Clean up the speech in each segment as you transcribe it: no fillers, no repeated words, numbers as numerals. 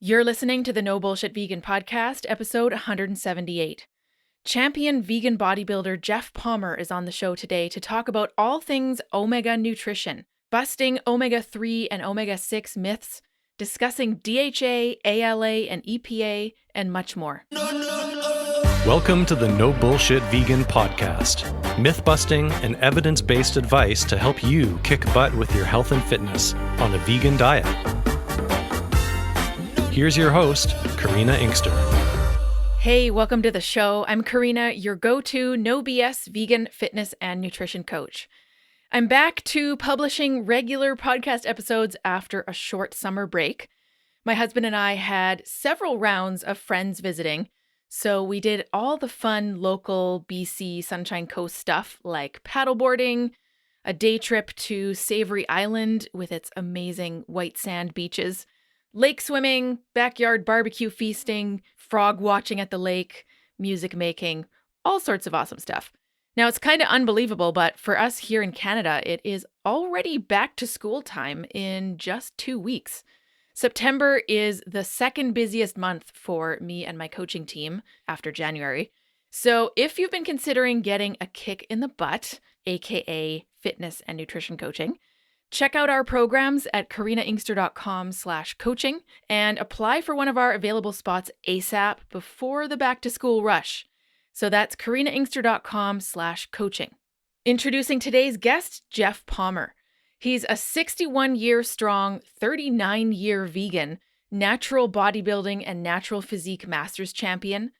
You're listening to the No Bullshit Vegan Podcast, episode 178. Champion vegan bodybuilder Geoff Palmer is on the show today to talk about all things omega nutrition, busting omega-3 and omega-6 myths, discussing DHA, ALA, and EPA, and much more. Welcome to the No Bullshit Vegan Podcast. Myth-busting and evidence-based advice to help you kick butt with your health and fitness on a vegan diet. Here's your host, Karina Inkster. Hey, welcome to the show. I'm Karina, your go-to no BS vegan fitness and nutrition coach. I'm back to publishing regular podcast episodes after a short summer break. My husband and I had several rounds of friends visiting, so we did all the fun local BC Sunshine Coast stuff like paddleboarding, a day trip to Savory Island with its amazing white sand beaches, lake swimming, backyard barbecue feasting, frog watching at the lake, music making, all sorts of awesome stuff. Now, it's kind of unbelievable, but for us here in Canada, it is already back to school time in just 2 weeks. September is the second busiest month for me and my coaching team after January. So if you've been considering getting a kick in the butt, aka fitness and nutrition coaching, check out our programs at karinainkster.com/coaching and apply for one of our available spots ASAP before the back to school rush. So that's karinainkster.com/coaching. Introducing today's guest, Geoff Palmer. He's a 61-year strong, 39-year vegan, natural bodybuilding and natural physique masters champion,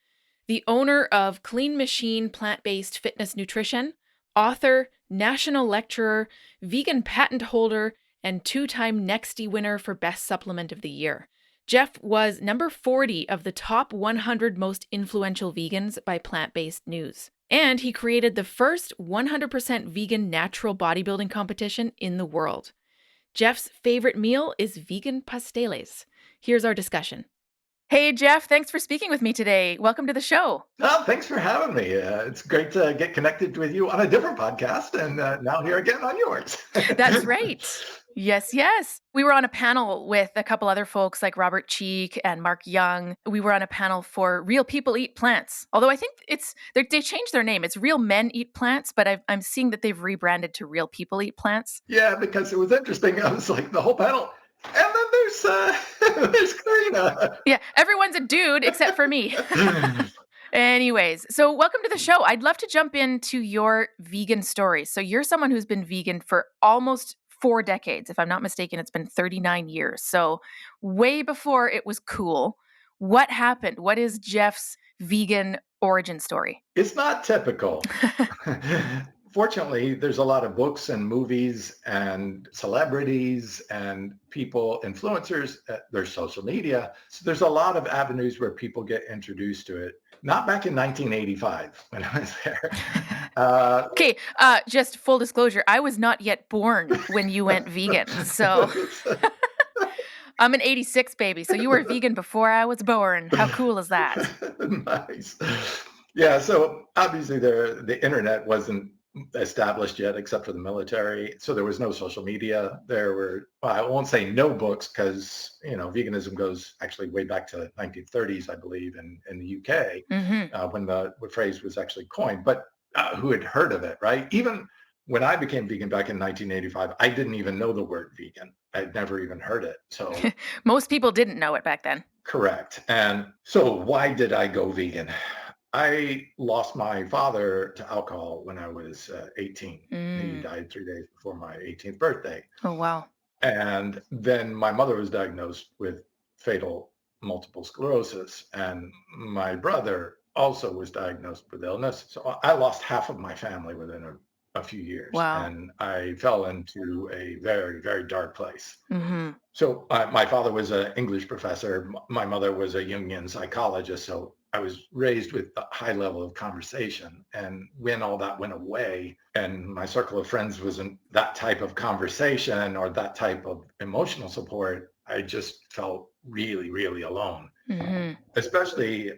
the owner of Clean Machine Plant-Based Fitness Nutrition, author, national lecturer, vegan patent holder, and two-time NEXTY Winner for Best Supplement of the Year. Geoff was number 40 of the top 100 most influential vegans by Plant-Based News. And he created the first 100% vegan natural bodybuilding competition in the world. Geoff's favorite meal is vegan pasteles. Here's our discussion. Hey, Geoff, thanks for speaking with me today. Welcome to the show. Oh, thanks for having me. It's great to get connected with you on a different podcast and now here again on yours. That's right. Yes. We were on a panel with a couple other folks like Robert Cheek and Mark Young. We were on a panel for Real People Eat Plants. Although I think they changed their name. It's Real Men Eat Plants, but I'm seeing that they've rebranded to Real People Eat Plants. Yeah, because it was interesting. I was like, the whole panel. And then there's Karina. Yeah, everyone's a dude except for me. Anyways, so welcome to the show. I'd love to jump into your vegan story. So you're someone who's been vegan for almost 4 decades. If I'm not mistaken, it's been 39 years. So way before it was cool. What happened? What is Geoff's vegan origin story? It's not typical. Fortunately, there's a lot of books and movies and celebrities and people, influencers, there's social media. So there's a lot of avenues where people get introduced to it. Not back in 1985 when I was there. Okay, just full disclosure, I was not yet born when you went vegan. So I'm an 86 baby. So you were vegan before I was born. How cool is that? Nice. Yeah, so obviously the internet wasn't established yet except for the military. So there was no social media. There were, I won't say no books because, veganism goes actually way back to the 1930s, I believe, in the UK, when the phrase was actually coined. But who had heard of it, right? Even when I became vegan back in 1985, I didn't even know the word vegan. I'd never even heard it. So most people didn't know it back then. Correct. And so why did I go vegan? I lost my father to alcohol when I was 18. He died 3 days before my 18th birthday. Oh, wow. And then my mother was diagnosed with fatal multiple sclerosis. And my brother also was diagnosed with illness. So I lost half of my family within a few years. Wow. And I fell into a very, very dark place. Mm-hmm. So my father was an English professor. My mother was a Jungian psychologist. So I was raised with a high level of conversation. And when all that went away and my circle of friends wasn't that type of conversation or that type of emotional support, I just felt really, really alone. Mm-hmm. Especially,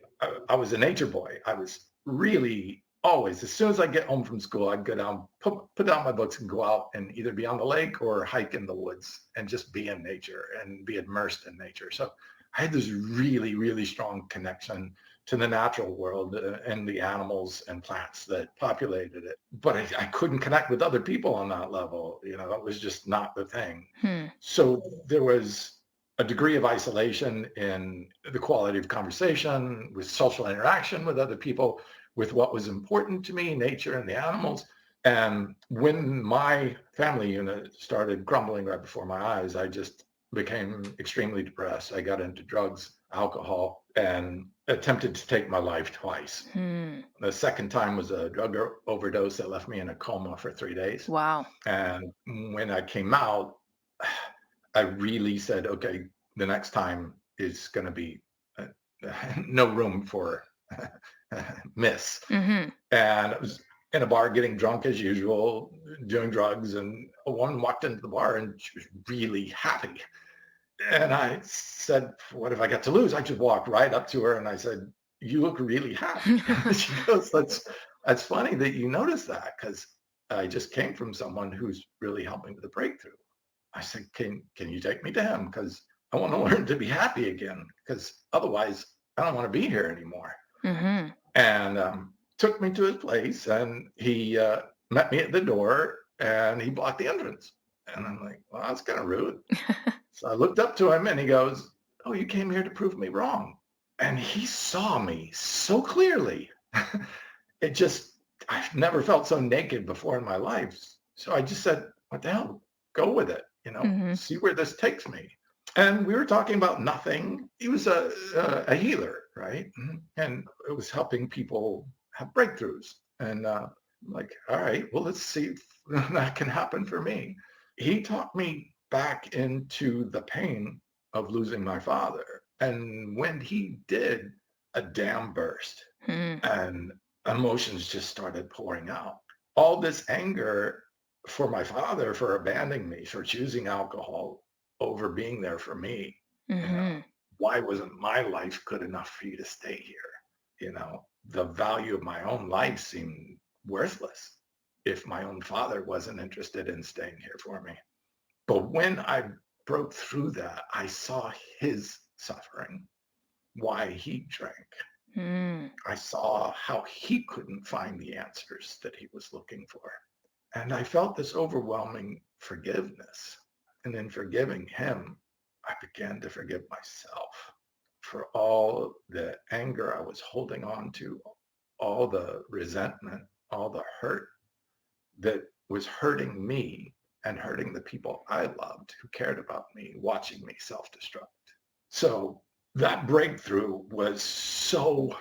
I was a nature boy. I was really always, as soon as I get home from school, I'd go down, put down my books and go out and either be on the lake or hike in the woods and just be in nature and be immersed in nature. So I had this really, really strong connection to the natural world and the animals and plants that populated it. But I couldn't connect with other people on that level. That was just not the thing. Hmm. So there was a degree of isolation in the quality of conversation, with social interaction with other people, with what was important to me, nature and the animals. And when my family unit started crumbling right before my eyes, I just became extremely depressed. I got into drugs, alcohol, and attempted to take my life twice. Hmm. The second time was a drug overdose that left me in a coma for 3 days. Wow. And when I came out, I really said, okay, the next time is going to be no room for miss. Mm-hmm. And I was in a bar getting drunk as usual, doing drugs. And a woman walked into the bar and she was really happy. And I said, what have I got to lose? I just walked right up to her and I said, you look really happy. She goes, that's funny that you noticed that, because I just came from someone who's really helping with the breakthrough. I said, can you take me to him? Because I want to learn to be happy again, because otherwise I don't want to be here anymore. Mm-hmm. And took me to his place, and he met me at the door and he blocked the entrance. And I'm like, well, that's kind of rude. So I looked up to him and he goes, oh, you came here to prove me wrong. And he saw me so clearly. I've never felt so naked before in my life. So I just said, what the hell? Go with it, Mm-hmm. see where this takes me. And we were talking about nothing. He was a healer, right? And it was helping people have breakthroughs. And I'm like, all right, well, let's see if that can happen for me. He talked me back into the pain of losing my father. And when he did, a dam burst and emotions just started pouring out. All this anger for my father for abandoning me, for choosing alcohol over being there for me. Mm-hmm. Why wasn't my life good enough for you to stay here? The value of my own life seemed worthless if my own father wasn't interested in staying here for me. But when I broke through that, I saw his suffering, why he drank. I saw how he couldn't find the answers that he was looking for. And I felt this overwhelming forgiveness. And in forgiving him, I began to forgive myself for all the anger I was holding on to, all the resentment, all the hurt that was hurting me and hurting the people I loved who cared about me, watching me self-destruct. So that breakthrough was so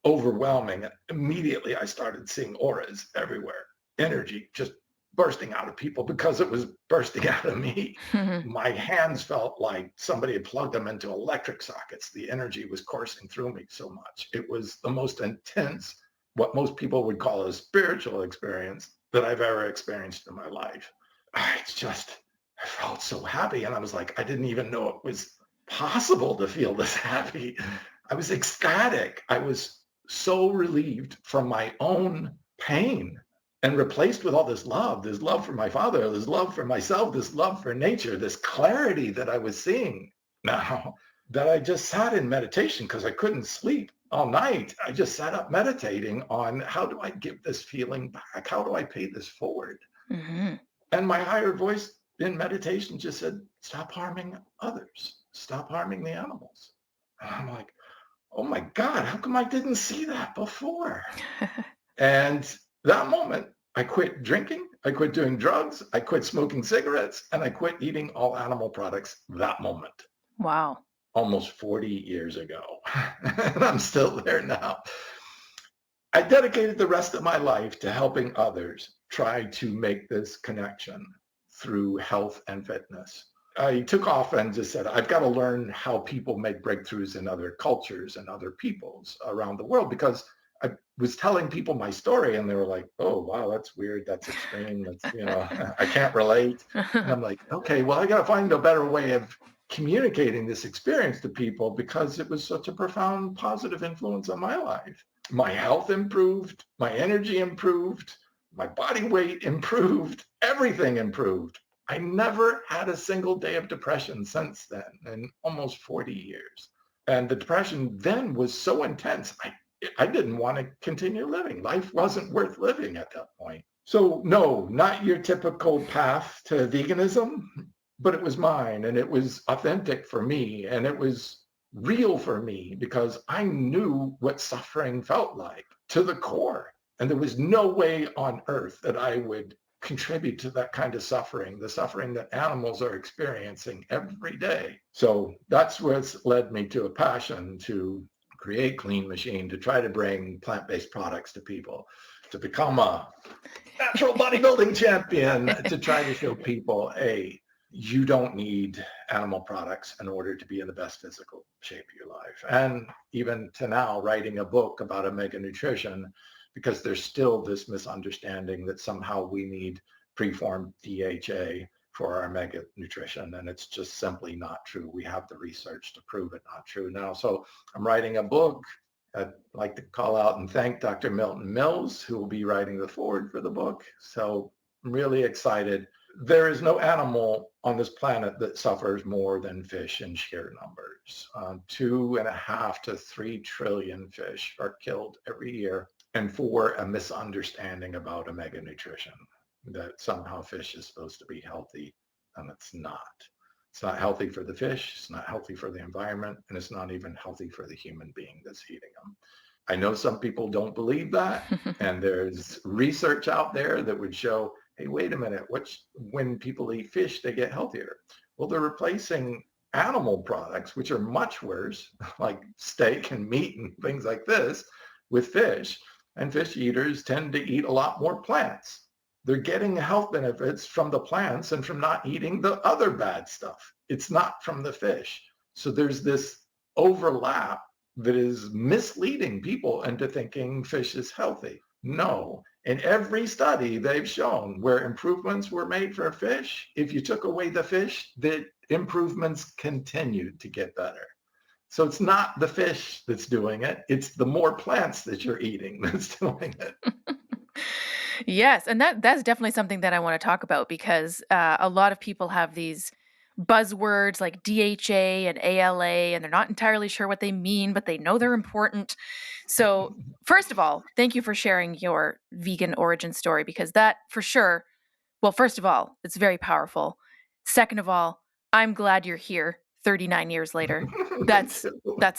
overwhelming. Immediately, I started seeing auras everywhere, energy just bursting out of people because it was bursting out of me. My hands felt like somebody had plugged them into electric sockets. The energy was coursing through me so much. It was the most intense, what most people would call a spiritual experience that I've ever experienced in my life. I felt so happy. And I was like, I didn't even know it was possible to feel this happy. I was ecstatic. I was so relieved from my own pain and replaced with all this love for my father, this love for myself, this love for nature, this clarity that I was seeing now, that I just sat in meditation because I couldn't sleep all night. I just sat up meditating on, how do I give this feeling back? How do I pay this forward? Mm-hmm. And my higher voice in meditation just said, stop harming others. Stop harming the animals. And I'm like, oh my God, how come I didn't see that before? And that moment, I quit drinking, I quit doing drugs, I quit smoking cigarettes, and I quit eating all animal products that moment. Wow. Almost 40 years ago. And I'm still there now. I dedicated the rest of my life to helping others try to make this connection through health and fitness. I took off and just said, I've got to learn how people make breakthroughs in other cultures and other peoples around the world, because I was telling people my story and they were like, oh, wow, that's weird. That's extreme. That's, I can't relate. And I'm like, okay, well, I got to find a better way of communicating this experience to people, because it was such a profound positive influence on my life. My health improved, my energy improved, my body weight improved, everything improved. I never had a single day of depression since then in almost 40 years. And the depression then was so intense, I didn't want to continue living. Life wasn't worth living at that point. So no, not your typical path to veganism, but it was mine, and it was authentic for me, and it was real for me because I knew what suffering felt like to the core. And there was no way on earth that I would contribute to that kind of suffering, the suffering that animals are experiencing every day. So that's what's led me to a passion to create Clean Machine, to try to bring plant-based products to people, to become a natural bodybuilding champion, to try to show people, hey, you don't need animal products in order to be in the best physical shape of your life. And even to now, writing a book about omega nutrition, because there's still this misunderstanding that somehow we need preformed DHA for our omega nutrition. And it's just simply not true. We have the research to prove it not true now. So I'm writing a book. I'd like to call out and thank Dr. Milton Mills, who will be writing the foreword for the book. So I'm really excited. There is no animal on this planet that suffers more than fish in sheer numbers. 2.5 to 3 trillion fish are killed every year, and for a misunderstanding about omega nutrition, that somehow fish is supposed to be healthy, and it's not. It's not healthy for the fish, it's not healthy for the environment, and it's not even healthy for the human being that's eating them. I know some people don't believe that, and there's research out there that would show, hey, wait a minute, when people eat fish, they get healthier. Well, they're replacing animal products, which are much worse, like steak and meat and things like this, with fish. And fish eaters tend to eat a lot more plants. They're getting health benefits from the plants and from not eating the other bad stuff. It's not from the fish. So there's this overlap that is misleading people into thinking fish is healthy. No. In every study, they've shown where improvements were made for fish, if you took away the fish, the improvements continued to get better. So it's not the fish that's doing it. It's the more plants that you're eating that's doing it. Yes, and that's definitely something that I want to talk about because a lot of people have these buzzwords like DHA and ALA, and they're not entirely sure what they mean, but they know they're important. So first of all, thank you for sharing your vegan origin story because that for sure, well, first of all, it's very powerful. Second of all, I'm glad you're here 39 years later. That's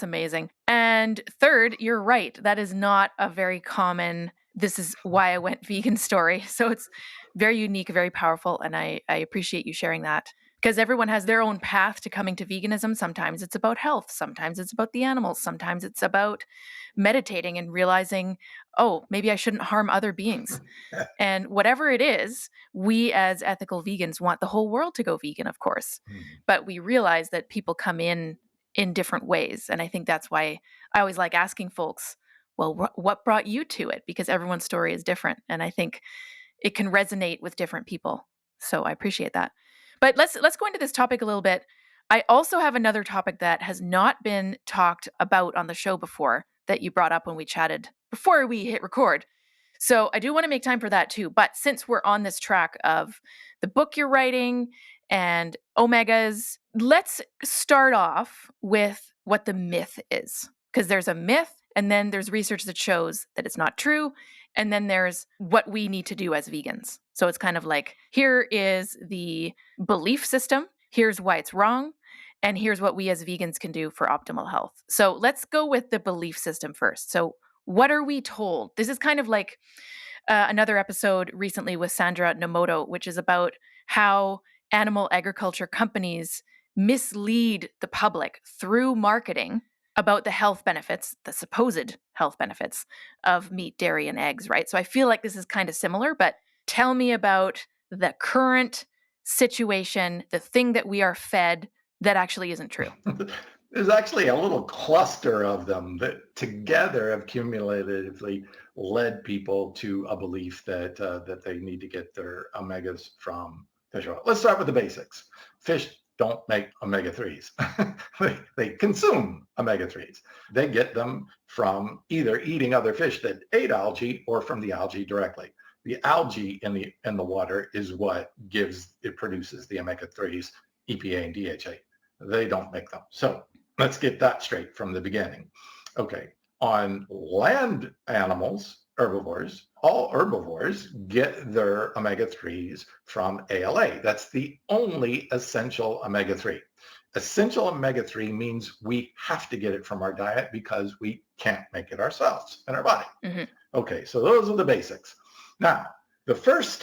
amazing. And third, you're right. That is not a very common, this is why I went vegan story. So it's very unique, very powerful. And I appreciate you sharing that because everyone has their own path to coming to veganism. Sometimes it's about health. Sometimes it's about the animals. Sometimes it's about meditating and realizing, oh, maybe I shouldn't harm other beings. And whatever it is, we as ethical vegans want the whole world to go vegan, of course. But we realize that people come in different ways. And I think that's why I always like asking folks, well, what brought you to it? Because everyone's story is different. And I think it can resonate with different people. So I appreciate that. But let's go into this topic a little bit. I also have another topic that has not been talked about on the show before that you brought up when we chatted before we hit record. So I do want to make time for that too. But since we're on this track of the book you're writing and omegas, let's start off with what the myth is. Because there's a myth and then there's research that shows that it's not true. And then there's what we need to do as vegans. So it's kind of like, here is the belief system. Here's why it's wrong. And here's what we as vegans can do for optimal health. So let's go with the belief system first. So what are we told? This is kind of like another episode recently with Sandra Nomoto, which is about how animal agriculture companies mislead the public through marketing about the health benefits, the supposed health benefits of meat, dairy, and eggs, right? So I feel like this is kind of similar, but tell me about the current situation, the thing that we are fed that actually isn't true. There's actually a little cluster of them that together have cumulatively led people to a belief that that they need to get their omegas from fish oil. Let's start with the basics. Fish don't make omega-3s. They consume omega-3s. They get them from either eating other fish that ate algae or from the algae directly. The algae in the water is what produces the omega-3s, EPA and DHA. They don't make them. So let's get that straight from the beginning. Okay, on land animals, herbivores, all herbivores get their omega-3s from ALA. That's the only essential omega-3. Essential omega-3 means we have to get it from our diet because we can't make it ourselves in our body. Mm-hmm. Okay, so those are the basics. Now, the first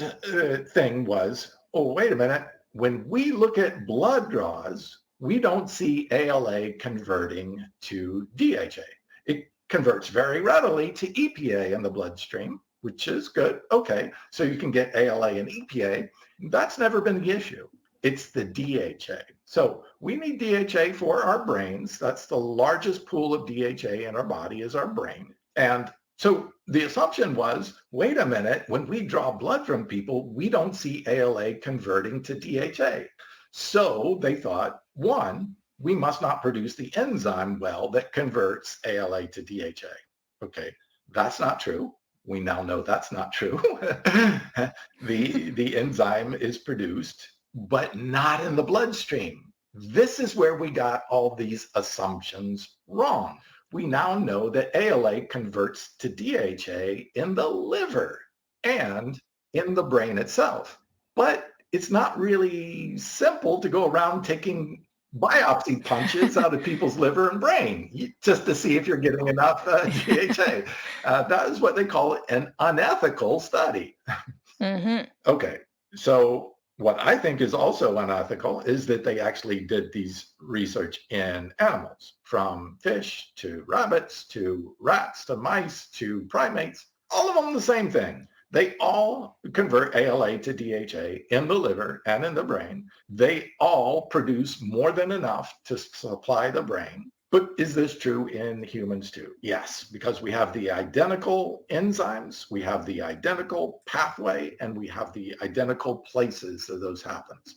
thing was, oh, wait a minute. When we look at blood draws, we don't see ALA converting to DHA. It converts very readily to EPA in the bloodstream, which is good. Okay, so you can get ALA and EPA. That's never been the issue. It's the DHA. So we need DHA for our brains. That's the largest pool of DHA in our body is our brain. And so the assumption was, wait a minute, when we draw blood from people, we don't see ALA converting to DHA. So they thought, one, we must not produce the enzyme well that converts ALA to DHA. Okay, that's not true. We now know that's not true. The enzyme is produced, but not in the bloodstream. This is where we got all these assumptions wrong. We now know that ALA converts to DHA in the liver and in the brain itself. But it's not really simple to go around taking biopsy punches out of people's liver and brain just to see if you're getting enough DHA. That is what they call an unethical study. Mm-hmm. Okay, so what I think is also unethical is that they actually did these research in animals, from fish to rabbits to rats to mice to primates, all of them the same thing. They all convert ALA to DHA in the liver and in the brain. They all produce more than enough to supply the brain. But is this true in humans too? Yes, because we have the identical enzymes, we have the identical pathway, and we have the identical places that those happens.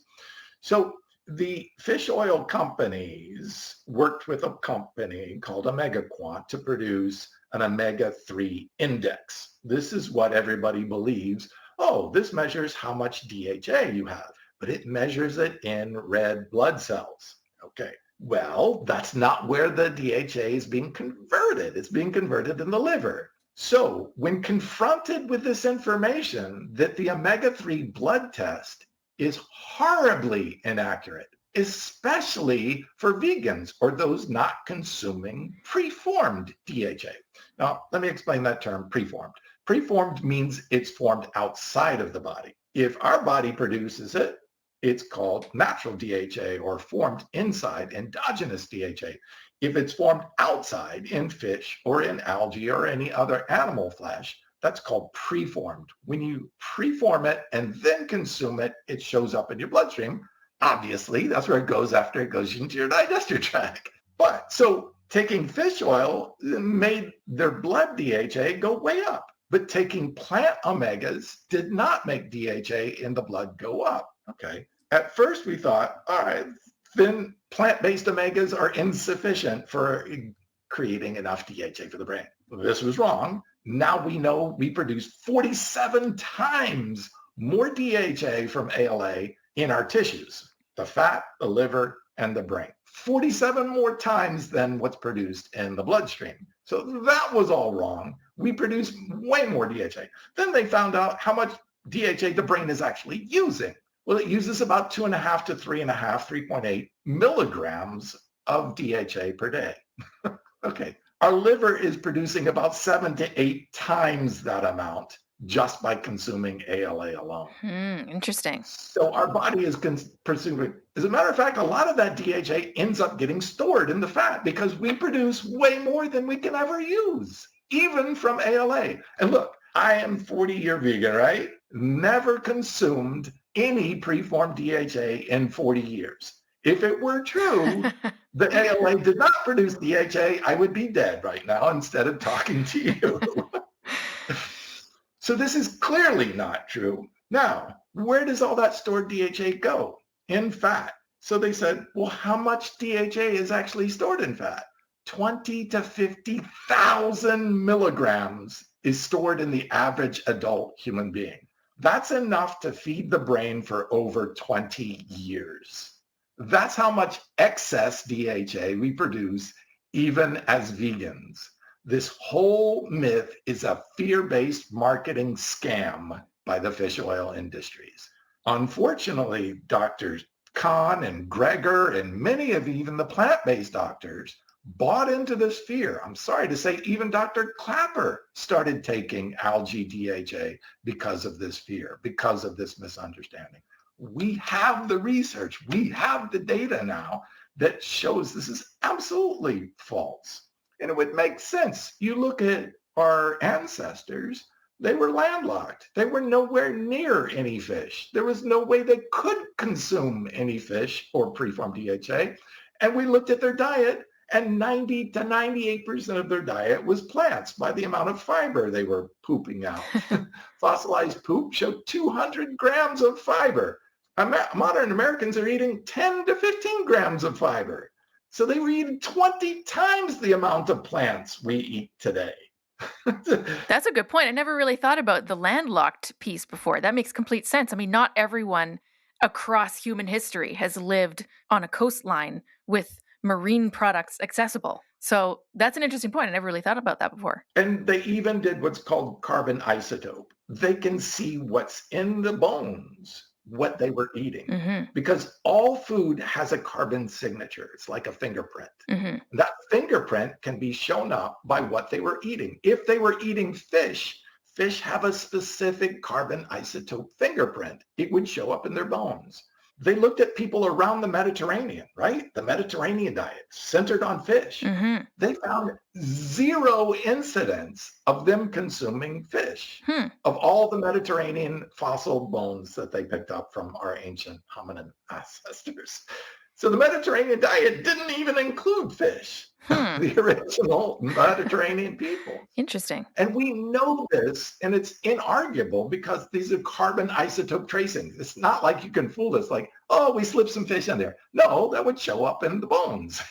So the fish oil companies worked with a company called OmegaQuant to produce an omega-3 index. This is what everybody believes. Oh, this measures how much DHA you have, but it measures it in red blood cells. Okay. Well, that's not where the DHA is being converted. It's being converted in the liver. So when confronted with this information that the omega-3 blood test is horribly inaccurate, especially for vegans or those not consuming preformed DHA. Now, let me explain that term, preformed. Preformed means it's formed outside of the body. If our body produces it, it's called natural DHA, or formed inside, endogenous DHA. If it's formed outside in fish or in algae or any other animal flesh, that's called preformed. When you preform it and then consume it, it shows up in your bloodstream. Obviously, that's where it goes after it goes into your digestive tract. But so taking fish oil made their blood DHA go way up. But taking plant omegas did not make DHA in the blood go up. Okay. At first we thought, all right, then plant-based omegas are insufficient for creating enough DHA for the brain. This was wrong. Now we know we produce 47 times more DHA from ALA in our tissues, the fat, the liver, and the brain. 47 more times than what's produced in the bloodstream. So that was all wrong. We produce way more DHA. Then they found out how much DHA the brain is actually using. Well, it uses about 2.5 to 3.8 milligrams of DHA per day. Okay. Our liver is producing about 7 to 8 times that amount just by consuming ALA alone. Interesting. So our body is consuming. As a matter of fact, a lot of that DHA ends up getting stored in the fat because we produce way more than we can ever use, even from ALA. And look, I am 40-year vegan, right? Never consumed any preformed DHA in 40 years. If it were true that ALA did not produce DHA, I would be dead right now instead of talking to you. So this is clearly not true. Now, where does all that stored DHA go? In fat. So they said, well, how much DHA is actually stored in fat? 20 to 50,000 milligrams is stored in the average adult human being. That's enough to feed the brain for over 20 years. That's how much excess DHA we produce even as vegans. This whole myth is a fear-based marketing scam by the fish oil industries. Unfortunately, Dr. Kahn and Greger and many of even the plant-based doctors bought into this fear. I'm sorry to say, even Dr. Clapper started taking algae DHA because of this fear, because of this misunderstanding. We have the research, we have the data now that shows this is absolutely false. And it would make sense. You look at our ancestors, they were landlocked. They were nowhere near any fish. There was no way they could consume any fish or preformed DHA. And we looked at their diet, and 90 to 98% of their diet was plants by the amount of fiber they were pooping out. Fossilized poop showed 200 grams of fiber. Modern Americans are eating 10 to 15 grams of fiber. So they were eating 20 times the amount of plants we eat today. That's a good point. I never really thought about the landlocked piece before. That makes complete sense. I mean, not everyone across human history has lived on a coastline with marine products accessible. So that's an interesting point. I never really thought about that before. And they even did what's called carbon isotope. They can see what's in the bones, what they were eating, because all food has a carbon signature. It's like a fingerprint. That fingerprint can be shown up by what they were eating. If they were eating fish, fish have a specific carbon isotope fingerprint. It would show up in their bones. They looked at people around the Mediterranean, right? The Mediterranean diet centered on fish. They found 0 incidents of them consuming fish of all the Mediterranean fossil bones that they picked up from our ancient hominin ancestors. So the Mediterranean diet didn't even include fish, the original Mediterranean people. Interesting. And we know this, and it's inarguable because these are carbon isotope tracings. It's not like you can fool us like, oh, we slipped some fish in there. No, that would show up in the bones.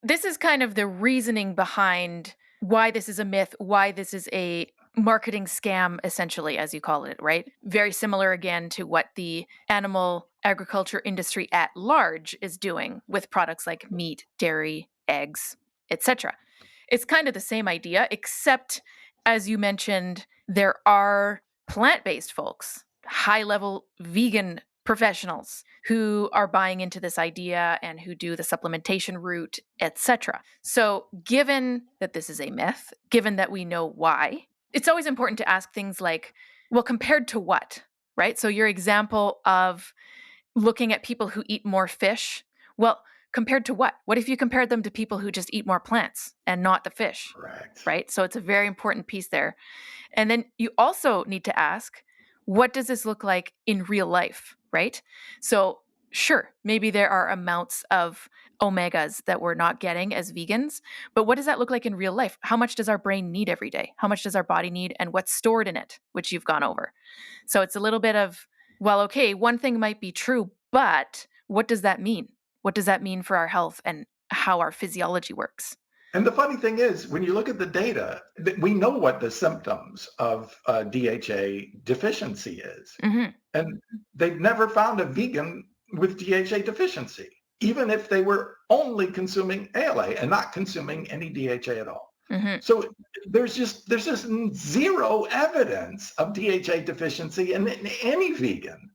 This is kind of the reasoning behind why this is a myth, why this is a marketing scam, essentially, as you call it, right? Very similar, again, to what the animal agriculture industry at large is doing with products like meat, dairy, eggs, etc. It's kind of the same idea, except, as you mentioned, there are plant-based folks, high-level vegan professionals who are buying into this idea and who do the supplementation route, etc. So given that this is a myth, given that we know why, it's always important to ask things like, well, compared to what, right? So your example of looking at people who eat more fish, well, compared to what? What if you compared them to people who just eat more plants and not the fish? Correct. Right? So it's a very important piece there. And then you also need to ask, what does this look like in real life, right? So sure, maybe there are amounts of omegas that we're not getting as vegans, but what does that look like in real life? How much does our brain need every day? How much does our body need, and what's stored in it, which you've gone over? So it's a little bit of, well, okay, one thing might be true, but what does that mean? What does that mean for our health and how our physiology works? And the funny thing is, when you look at the data, we know what the symptoms of DHA deficiency is. And they've never found a vegan with DHA deficiency, even if they were only consuming ALA and not consuming any DHA at all. So there's just 0 evidence of DHA deficiency in any vegan.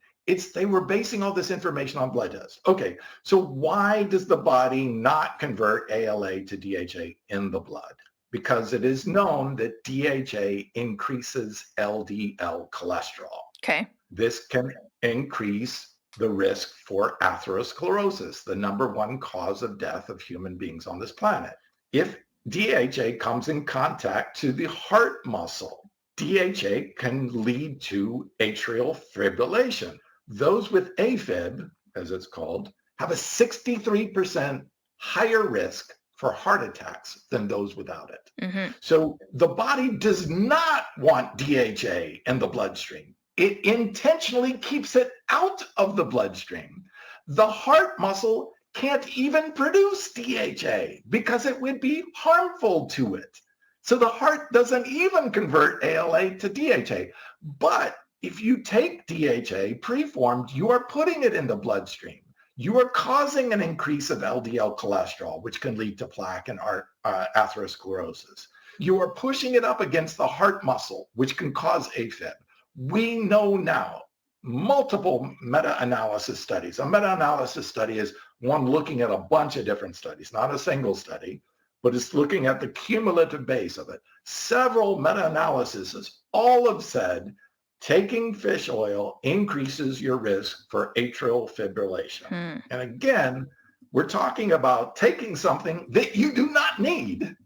They were basing all this information on blood tests. Okay, so why does the body not convert ALA to DHA in the blood? Because it is known that DHA increases LDL cholesterol. Okay. This can increase the risk for atherosclerosis, the #1 cause of death of human beings on this planet. If DHA comes in contact to the heart muscle, DHA can lead to atrial fibrillation. Those with AFib, as it's called, have a 63% higher risk for heart attacks than those without it. So the body does not want DHA in the bloodstream. It intentionally keeps it out of the bloodstream. The heart muscle can't even produce DHA because it would be harmful to it. So the heart doesn't even convert ALA to DHA. But if you take DHA preformed, you are putting it in the bloodstream. You are causing an increase of LDL cholesterol, which can lead to plaque and atherosclerosis. You are pushing it up against the heart muscle, which can cause AFib. We know now multiple meta-analysis studies. A meta-analysis study is one looking at a bunch of different studies, not a single study, but it's looking at the cumulative base of it. Several meta-analyses all have said taking fish oil increases your risk for atrial fibrillation. And again, we're talking about taking something that you do not need,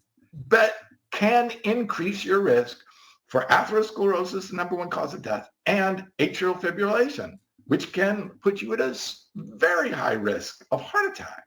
but can increase your risk for atherosclerosis, the number one cause of death, and atrial fibrillation, which can put you at a very high risk of heart attack.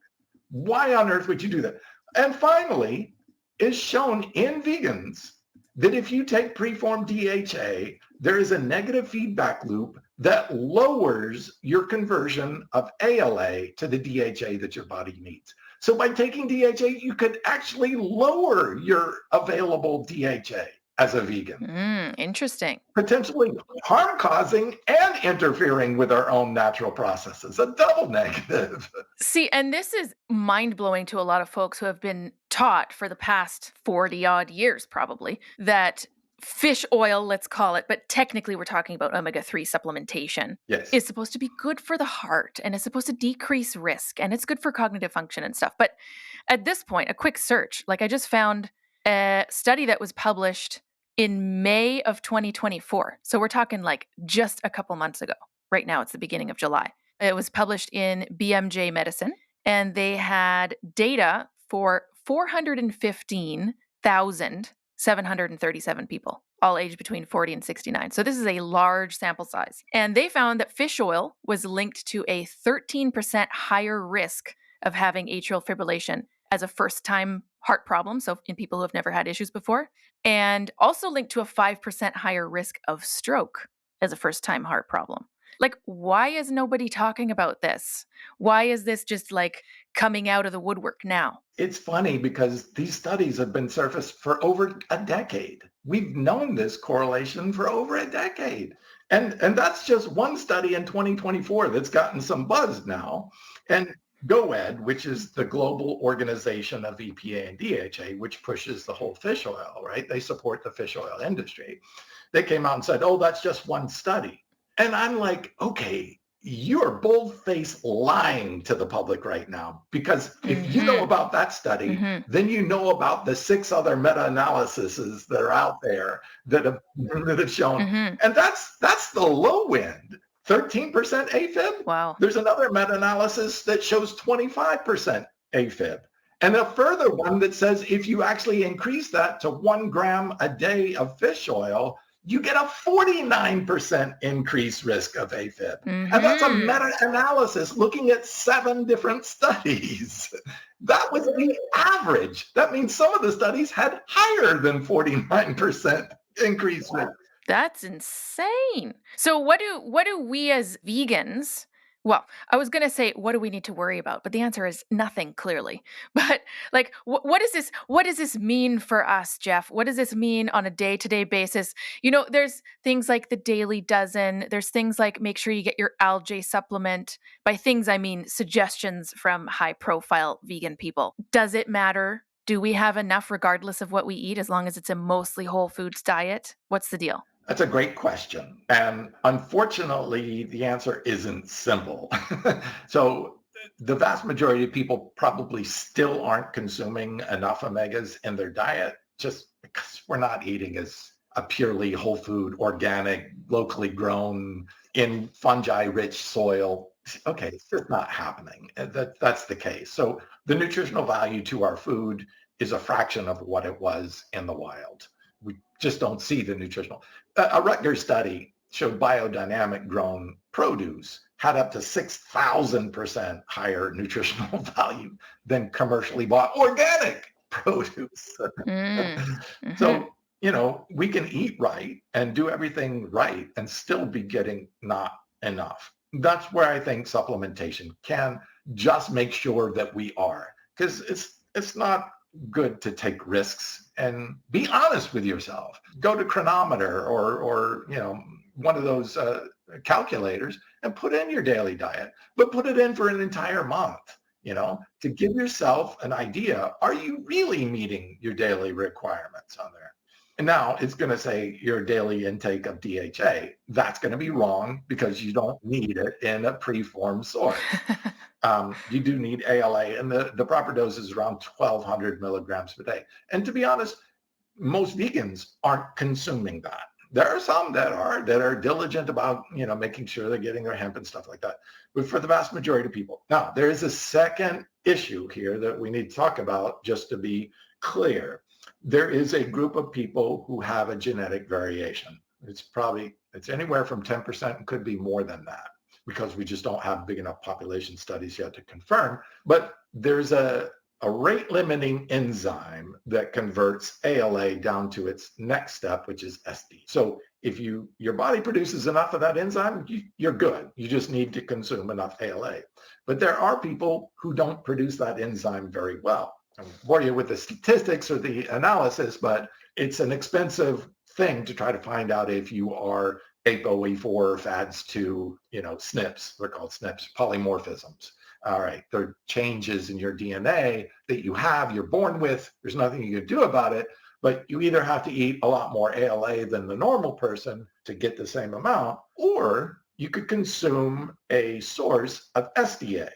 Why on earth would you do that? And finally, it's shown in vegans that if you take preformed DHA, there is a negative feedback loop that lowers your conversion of ALA to the DHA that your body needs. So by taking DHA, you could actually lower your available DHA as a vegan. Interesting. Potentially harm-causing and interfering with our own natural processes. A double negative. See, and this is mind-blowing to a lot of folks who have been taught for the past 40-odd years probably that fish oil, let's call it, but technically we're talking about omega-3 supplementation, yes, is supposed to be good for the heart and is supposed to decrease risk and it's good for cognitive function and stuff. But at this point, a quick search, like I just found a study that was published in May of 2024. So we're talking like just a couple months ago. Right now, it's the beginning of July. It was published in BMJ Medicine, and they had data for 415,737 people, all aged between 40 and 69. So this is a large sample size. And they found that fish oil was linked to a 13% higher risk of having atrial fibrillation as a first-time heart problem, so in people who have never had issues before, and also linked to a 5% higher risk of stroke as a first-time heart problem. Like, why is nobody talking about this? Why is this just like coming out of the woodwork now? It's funny because these studies have been surfaced for over a decade. We've known this correlation for over a decade. And that's just one study in 2024 that's gotten some buzz now. And GOED, which is the global organization of EPA and DHA, which pushes the whole fish oil, right? They support the fish oil industry. They came out and said, oh, that's just one study. And I'm like, okay, you're bold-faced lying to the public right now, because if you know about that study, then you know about the 6 other meta-analyses that are out there that have shown, and that's the low end. 13% AFib. Wow. There's another meta-analysis that shows 25% AFib. And a further one that says if you actually increase that to 1 gram a day of fish oil, you get a 49% increased risk of AFib. And that's a meta-analysis looking at 7 different studies. That was the average. That means some of the studies had higher than 49% increased risk. That's insane. So what do we as vegans, well, I was going to say, what do we need to worry about? But the answer is nothing, clearly. But like, what does this mean for us, Geoff? What does this mean on a day-to-day basis? You know, there's things like the Daily Dozen. There's things like make sure you get your algae supplement. By things, I mean suggestions from high-profile vegan people. Does it matter? Do we have enough regardless of what we eat as long as it's a mostly whole foods diet? What's the deal? That's a great question. And unfortunately, the answer isn't simple. So the vast majority of people probably still aren't consuming enough omegas in their diet just because we're not eating as a purely whole food, organic, locally grown, in fungi-rich soil. Okay, it's just not happening. That's the case. So the nutritional value to our food is a fraction of what it was in the wild. We just don't see the nutritional. A Rutgers study showed biodynamic grown produce had up to 6,000% higher nutritional value than commercially bought organic produce. So, you know, we can eat right and do everything right and still be getting not enough. That's where I think supplementation can just make sure that we are, because it's not good to take risks and be honest with yourself. Go to Chronometer or one of those calculators and put in your daily diet, but put it in for an entire month, to give yourself an idea. Are you really meeting your daily requirements on there? And now it's going to say your daily intake of DHA. That's going to be wrong because you don't need it in a preformed source. You do need ALA, and the proper dose is around 1,200 milligrams per day. And to be honest, most vegans aren't consuming that. There are some that are diligent about, making sure they're getting their hemp and stuff like that. But for the vast majority of people. Now, there is a second issue here that we need to talk about, just to be clear. There is a group of people who have a genetic variation. It's anywhere from 10% and could be more than that, because we just don't have big enough population studies yet to confirm. But there's a rate limiting enzyme that converts ALA down to its next step, which is SD. So if your body produces enough of that enzyme, you're good. You just need to consume enough ALA. But there are people who don't produce that enzyme very well. I won't bore you with the statistics or the analysis, but it's an expensive thing to try to find out if you are ApoE4 FADS2, SNPs. They're called SNPs, polymorphisms. All right, they're changes in your DNA that you're born with. There's nothing you can do about it, but you either have to eat a lot more ALA than the normal person to get the same amount, or you could consume a source of SDA.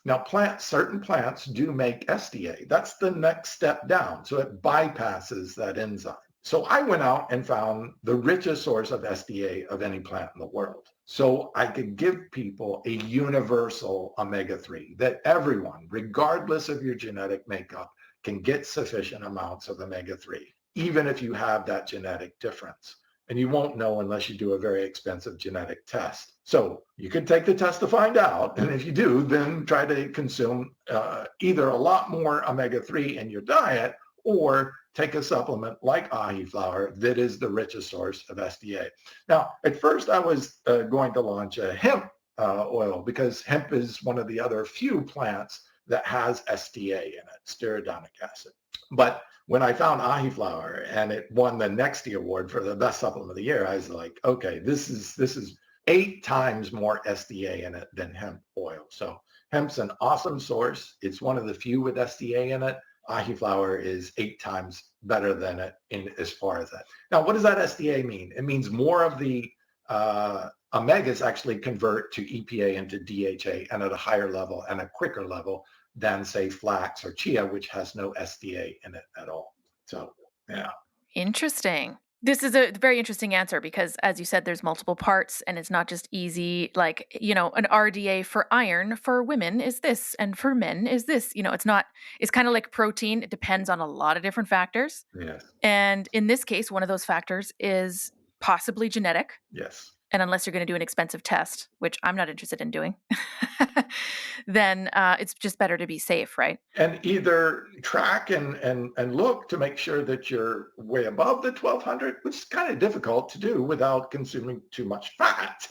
Now, certain plants do make SDA. That's the next step down. So it bypasses that enzyme. So I went out and found the richest source of SDA of any plant in the world. So I could give people a universal omega-3 that everyone, regardless of your genetic makeup, can get sufficient amounts of omega-3, even if you have that genetic difference. And you won't know unless you do a very expensive genetic test. So you could take the test to find out. And if you do, then try to consume either a lot more omega-3 in your diet, or take a supplement like ahi flower that is the richest source of SDA. Now, at first I was going to launch a hemp oil, because hemp is one of the other few plants that has SDA in it, stearidonic acid. But when I found ahi flower and it won the NEXTY award for the best supplement of the year, I was like, okay, this is 8 times more SDA in it than hemp oil. So hemp's an awesome source. It's one of the few with SDA in it. Ahi flower is 8 times better than it in as far as that. Now, what does that SDA mean? It means more of the omegas actually convert to EPA into DHA, and at a higher level and a quicker level than, say, flax or chia, which has no SDA in it at all. So, yeah. Interesting. This is a very interesting answer because, as you said, there's multiple parts and it's not just easy. Like, an RDA for iron for women is this, and for men is this. It's kind of like protein. It depends on a lot of different factors. Yes. And in this case, one of those factors is possibly genetic. Yes. And unless you're going to do an expensive test, which I'm not interested in doing, then it's just better to be safe, right? And either track and look to make sure that you're way above the 1,200, which is kind of difficult to do without consuming too much fat,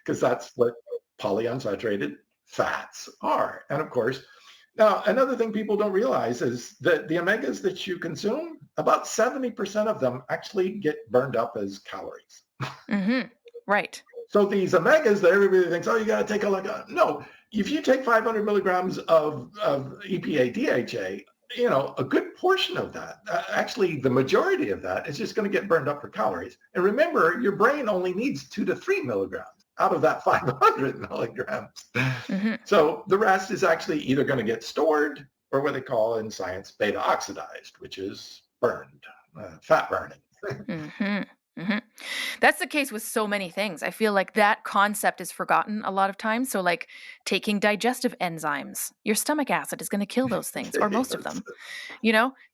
because that's what polyunsaturated fats are. And of course, now another thing people don't realize is that the omegas that you consume, about 70% of them actually get burned up as calories. Mm-hmm. Right. So these omegas that everybody thinks, oh, you got to take no, if you take 500 milligrams of EPA DHA, a good portion of that, actually the majority of that, is just going to get burned up for calories. And remember, your brain only needs 2 to 3 milligrams out of that 500 milligrams. Mm-hmm. So the rest is actually either going to get stored, or what they call in science beta oxidized, which is burned, fat burning. Mm-hmm. Mm-hmm. That's the case with so many things. I feel like that concept is forgotten a lot of times. So like taking digestive enzymes, your stomach acid is going to kill those things, or most of them.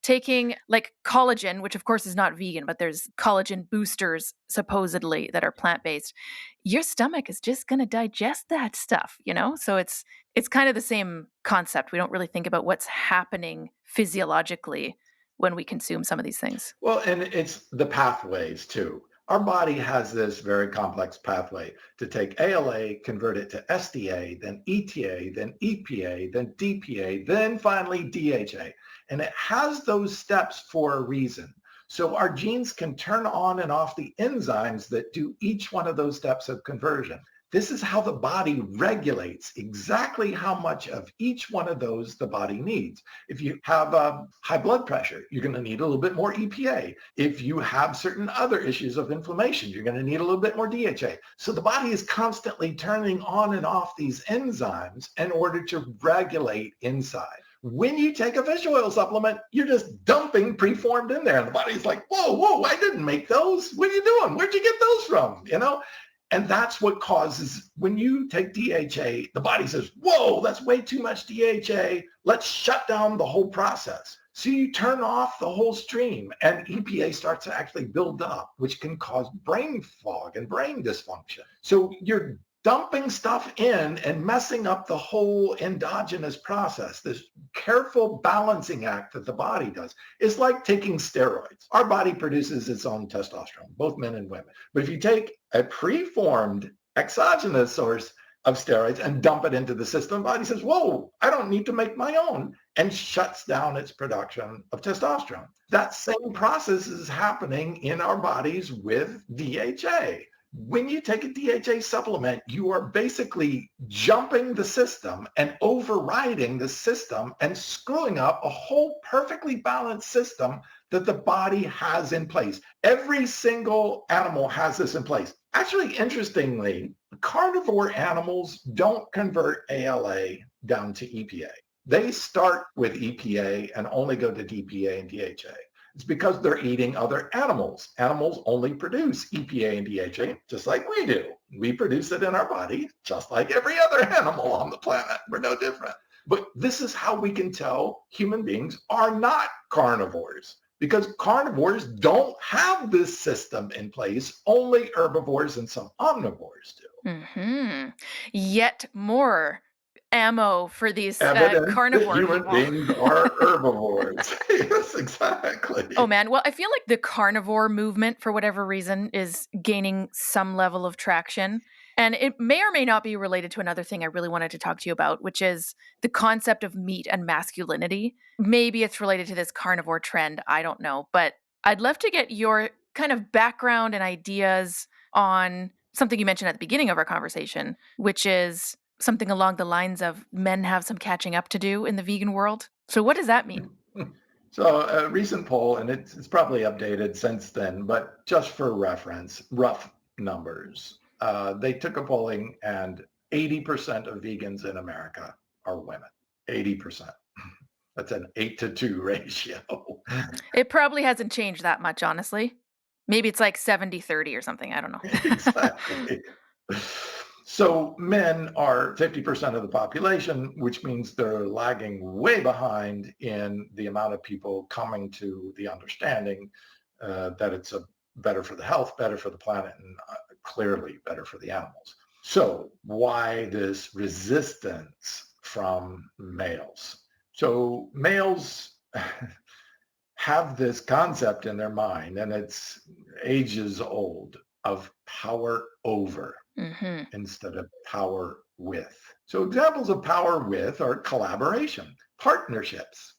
Taking like collagen, which of course is not vegan, but there's collagen boosters supposedly that are plant-based. Your stomach is just going to digest that stuff, So it's kind of the same concept. We don't really think about what's happening physiologically when we consume some of these things. Well, and it's the pathways too. Our body has this very complex pathway to take ALA, convert it to SDA, then ETA, then EPA, then DPA, then finally DHA. And it has those steps for a reason. So our genes can turn on and off the enzymes that do each one of those steps of conversion. This is how the body regulates exactly how much of each one of those the body needs. If you have high blood pressure, you're going to need a little bit more EPA. If you have certain other issues of inflammation, you're going to need a little bit more DHA. So the body is constantly turning on and off these enzymes in order to regulate inside. When you take a fish oil supplement, you're just dumping preformed in there. And the body's like, whoa, I didn't make those. What are you doing? Where'd you get those from? And that's what causes, when you take DHA, the body says, whoa, that's way too much DHA. Let's shut down the whole process. So you turn off the whole stream and EPA starts to actually build up, which can cause brain fog and brain dysfunction. So you're dumping stuff in and messing up the whole endogenous process. This careful balancing act that the body does is like taking steroids. Our body produces its own testosterone, both men and women. But if you take a preformed exogenous source of steroids and dump it into the system, the body says, whoa, I don't need to make my own, and shuts down its production of testosterone. That same process is happening in our bodies with DHA. When you take a DHA supplement, you are basically jumping the system and overriding the system and screwing up a whole perfectly balanced system that the body has in place. Every single animal has this in place. Actually, interestingly, carnivore animals don't convert ALA down to EPA. They start with EPA and only go to DPA and DHA. It's because they're eating other animals. Animals only produce EPA and DHA just like we do. We produce it in our body just like every other animal on the planet. We're no different. But this is how we can tell human beings are not carnivores, because carnivores don't have this system in place. Only herbivores and some omnivores do. Mm-hmm. Yet more ammo for these carnivore human people. beings are herbivores. Yes, exactly. Oh man, well, I feel like the carnivore movement, for whatever reason, is gaining some level of traction. And it may or may not be related to another thing I really wanted to talk to you about, which is the concept of meat and masculinity. Maybe it's related to this carnivore trend. I don't know. But I'd love to get your kind of background and ideas on something you mentioned at the beginning of our conversation, which is something along the lines of men have some catching up to do in the vegan world. So what does that mean? So a recent poll, and it's probably updated since then, but just for reference, rough numbers. They took a polling and 80% of vegans in America are women. 80%. That's an 8-to-2 ratio. It probably hasn't changed that much, honestly. Maybe it's like 70-30 or something. I don't know. Exactly. So men are 50% of the population, which means they're lagging way behind in the amount of people coming to the understanding that it's better for the health, better for the planet, and clearly better for the animals. So why this resistance from males? So males have this concept in their mind, and it's ages old, of power over instead of power with. So examples of power with are collaboration, partnerships,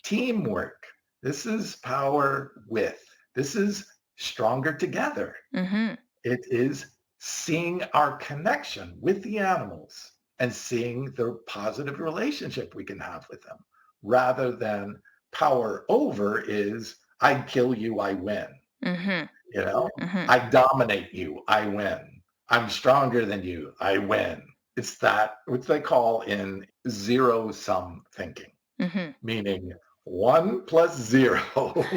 teamwork. This is power with. This is stronger together. It is seeing our connection with the animals and seeing the positive relationship we can have with them, rather than power over is I kill you, I win. I dominate you, I win. I'm stronger than you, I win. It's that, which they call in zero-sum thinking, meaning 1 plus 0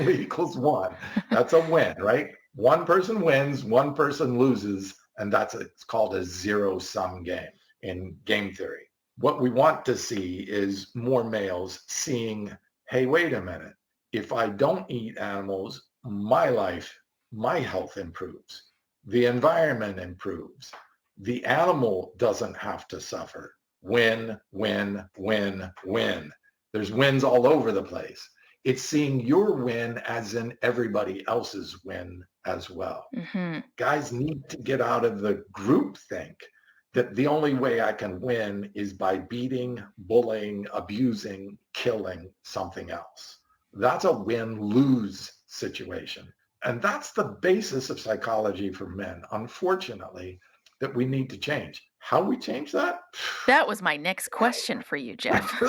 equals 1. That's a win, right? One person wins, one person loses, and it's called a zero-sum game in game theory. What we want to see is more males seeing, hey, wait a minute. If I don't eat animals, my life, my health improves. The environment improves. The animal doesn't have to suffer. Win, win, win, win. There's wins all over the place. It's seeing your win as in everybody else's win as well. Mm-hmm. Guys need to get out of the group think that the only way I can win is by beating, bullying, abusing, killing something else. That's a win-lose situation. And that's the basis of psychology for men, unfortunately, that we need to change. How we change that? That was my next question for you, Geoff.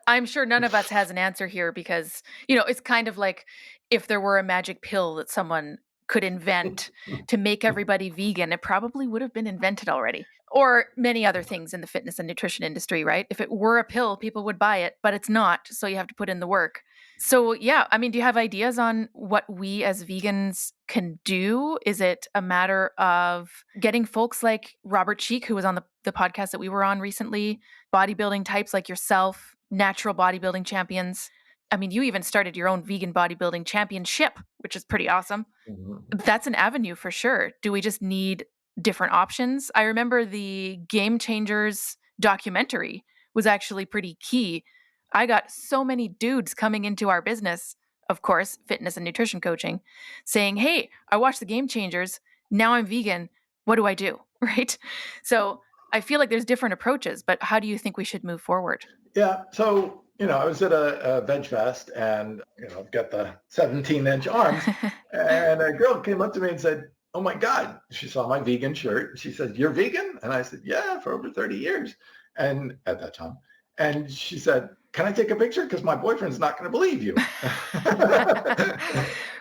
I'm sure none of us has an answer here because, it's kind of like if there were a magic pill that someone could invent to make everybody vegan, it probably would have been invented already. Or many other things in the fitness and nutrition industry, right? If it were a pill, people would buy it, but it's not. So you have to put in the work. So yeah, I mean, do you have ideas on what we as vegans can do? Is it a matter of getting folks like Robert Cheek, who was on the podcast that we were on recently, bodybuilding types like yourself, natural bodybuilding champions? I mean, you even started your own vegan bodybuilding championship, which is pretty awesome. Mhm. That's an avenue for sure. Do we just need different options? I remember the Game Changers documentary was actually pretty key. I got so many dudes coming into our business, of course, fitness and nutrition coaching, saying, "Hey, I watched the Game Changers. Now I'm vegan. What do I do?" Right? So I feel like there's different approaches, but how do you think we should move forward? Yeah. So, I was at a veg fest and, I've got the 17-inch arms. And a girl came up to me and said, "Oh my God," she saw my vegan shirt. She said, "You're vegan?" And I said, "Yeah, for over 30 years." And at that time. And she said, "Can I take a picture? Because my boyfriend's not going to believe you."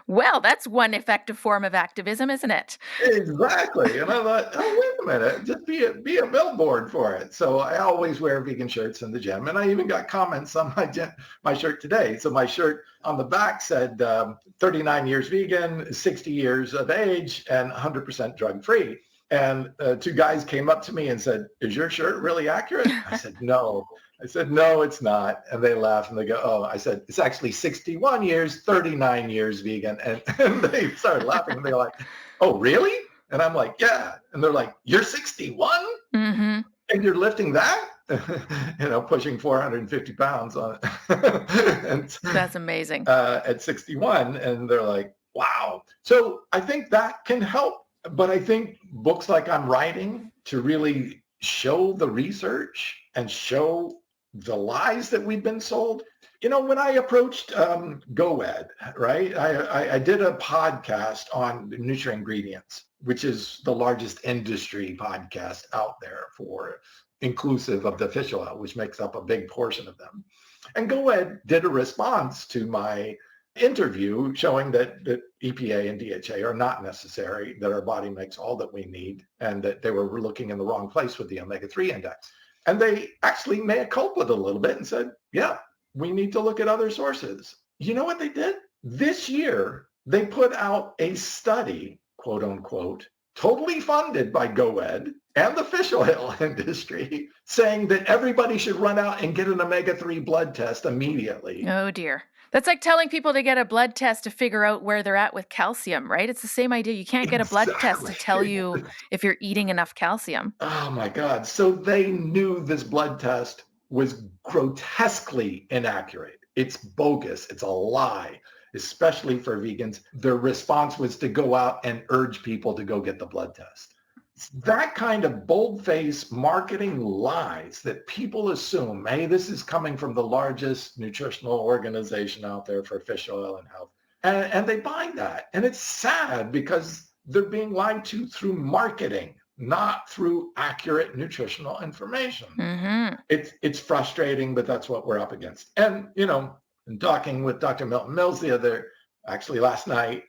Well, that's one effective form of activism, isn't it? Exactly. And I thought, oh, wait a minute, just be a billboard for it. So I always wear vegan shirts in the gym. And I even got comments on my shirt today. So my shirt on the back said 39 years vegan, 60 years of age, and 100% drug free. And two guys came up to me and said, "Is your shirt really accurate?" I said, "No." I said, "No, it's not." And they laugh and they go, "Oh," I said, "It's actually 61 years, 39 years vegan." And they started laughing and they're like, "Oh, really?" And I'm like, "Yeah." And they're like, "You're 61 Mm-hmm. and you're lifting that?" Pushing 450 pounds on it. And That's amazing. at 61. And they're like, "Wow." So I think that can help. But I think books like I'm writing to really show the research and show the lies that we've been sold. When I approached GoEd, right, I did a podcast on NutraIngredients, which is the largest industry podcast out there for inclusive of the fish oil, which makes up a big portion of them. And GoEd did a response to my interview showing that EPA and DHA are not necessary, that our body makes all that we need, and that they were looking in the wrong place with the omega-3 index. And they actually mea culpa'd a little bit and said, "Yeah, we need to look at other sources." You know what they did? This year, they put out a study, quote unquote, totally funded by GoEd and the fish oil industry, saying that everybody should run out and get an omega-3 blood test immediately. Oh dear. That's like telling people to get a blood test to figure out where they're at with calcium, right? It's the same idea. You can't get a blood test to tell you if you're eating enough calcium. Oh my God. So they knew this blood test was grotesquely inaccurate. It's bogus. It's a lie, especially for vegans. Their response was to go out and urge people to go get the blood test. It's that kind of bold-faced marketing lies that people assume, hey, this is coming from the largest nutritional organization out there for fish oil and health. And they buy that. And it's sad because they're being lied to through marketing, not through accurate nutritional information. Mm-hmm. It's frustrating, but that's what we're up against. And, in talking with Dr. Milton Mills actually last night,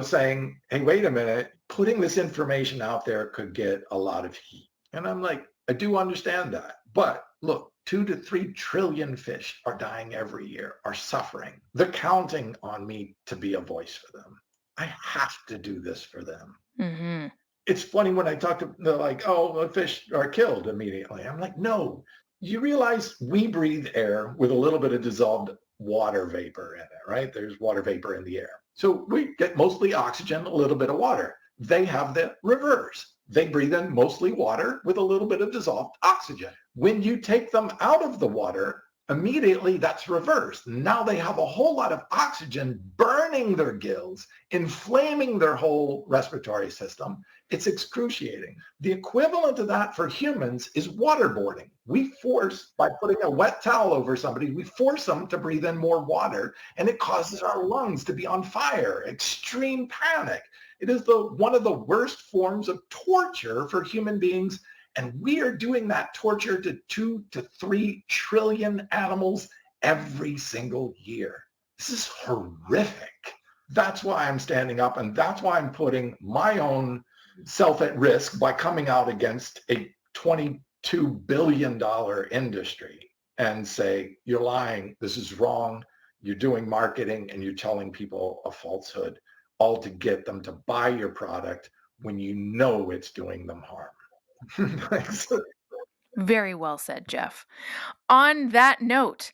saying, hey, wait a minute, putting this information out there could get a lot of heat. And I'm like, I do understand that. But look, 2 to 3 trillion fish are dying every year, are suffering. They're counting on me to be a voice for them. I have to do this for them. Mm-hmm. It's funny when I talk to them, they're like, oh, the fish are killed immediately. I'm like, no, you realize we breathe air with a little bit of dissolved water vapor in it, right? There's water vapor in the air. So we get mostly oxygen, a little bit of water. They have the reverse. They breathe in mostly water with a little bit of dissolved oxygen. When you take them out of the water, Immediately that's reversed. Now they have a whole lot of oxygen burning their gills, inflaming their whole respiratory system. It's excruciating. The equivalent of that for humans is waterboarding. We force, by putting a wet towel over somebody, we force them to breathe in more water, and it causes our lungs to be on fire. Extreme panic. It is one of the worst forms of torture for human beings. And we are doing that torture to 2 to 3 trillion animals every single year. This is horrific. That's why I'm standing up, and that's why I'm putting my own self at risk by coming out against a $22 billion industry and say, you're lying, this is wrong, you're doing marketing, and you're telling people a falsehood, all to get them to buy your product when you know it's doing them harm. Very well said, Geoff. On that note,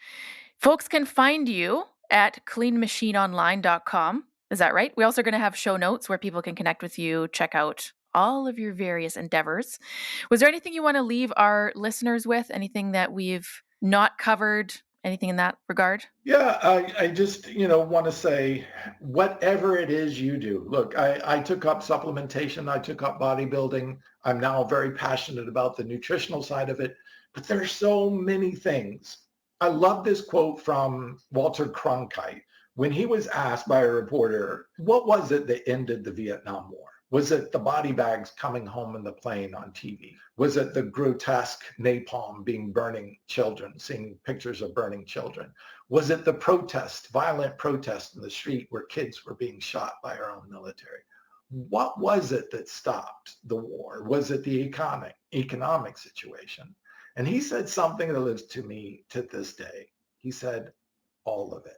folks can find you at cleanmachineonline.com. Is that right? We also are going to have show notes where people can connect with you, check out all of your various endeavors. Was there anything you want to leave our listeners with? Anything that we've not covered? Anything in that regard? Yeah, I just, want to say, whatever it is you do. Look, I took up supplementation. I took up bodybuilding. I'm now very passionate about the nutritional side of it. But there are so many things. I love this quote from Walter Cronkite when he was asked by a reporter, what was it that ended the Vietnam War? Was it the body bags coming home in the plane on TV? Was it the grotesque napalm burning children, seeing pictures of burning children? Was it the violent protest in the street where kids were being shot by our own military? What was it that stopped the war? Was it the economic situation? And he said something that lives to me to this day. He said, all of it.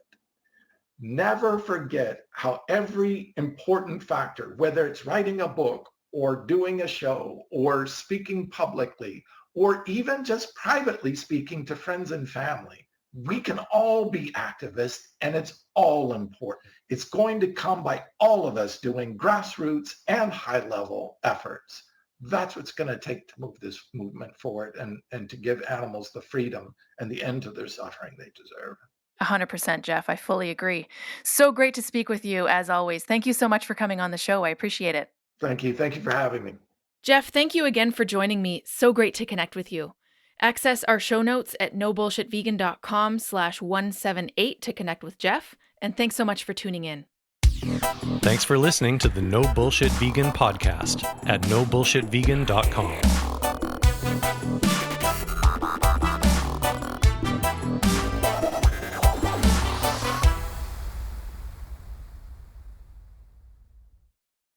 Never forget how every important factor, whether it's writing a book or doing a show or speaking publicly or even just privately speaking to friends and family, we can all be activists, and it's all important. It's going to come by all of us doing grassroots and high-level efforts. That's what's going to take to move this movement forward and to give animals the freedom and the end to their suffering they deserve. 100%, Geoff. I fully agree. So great to speak with you, as always. Thank you so much for coming on the show. I appreciate it. Thank you. Thank you for having me. Geoff, thank you again for joining me. So great to connect with you. Access our show notes at nobullshitvegan.com/178 to connect with Geoff. And thanks so much for tuning in. Thanks for listening to the No Bullshit Vegan podcast at nobullshitvegan.com.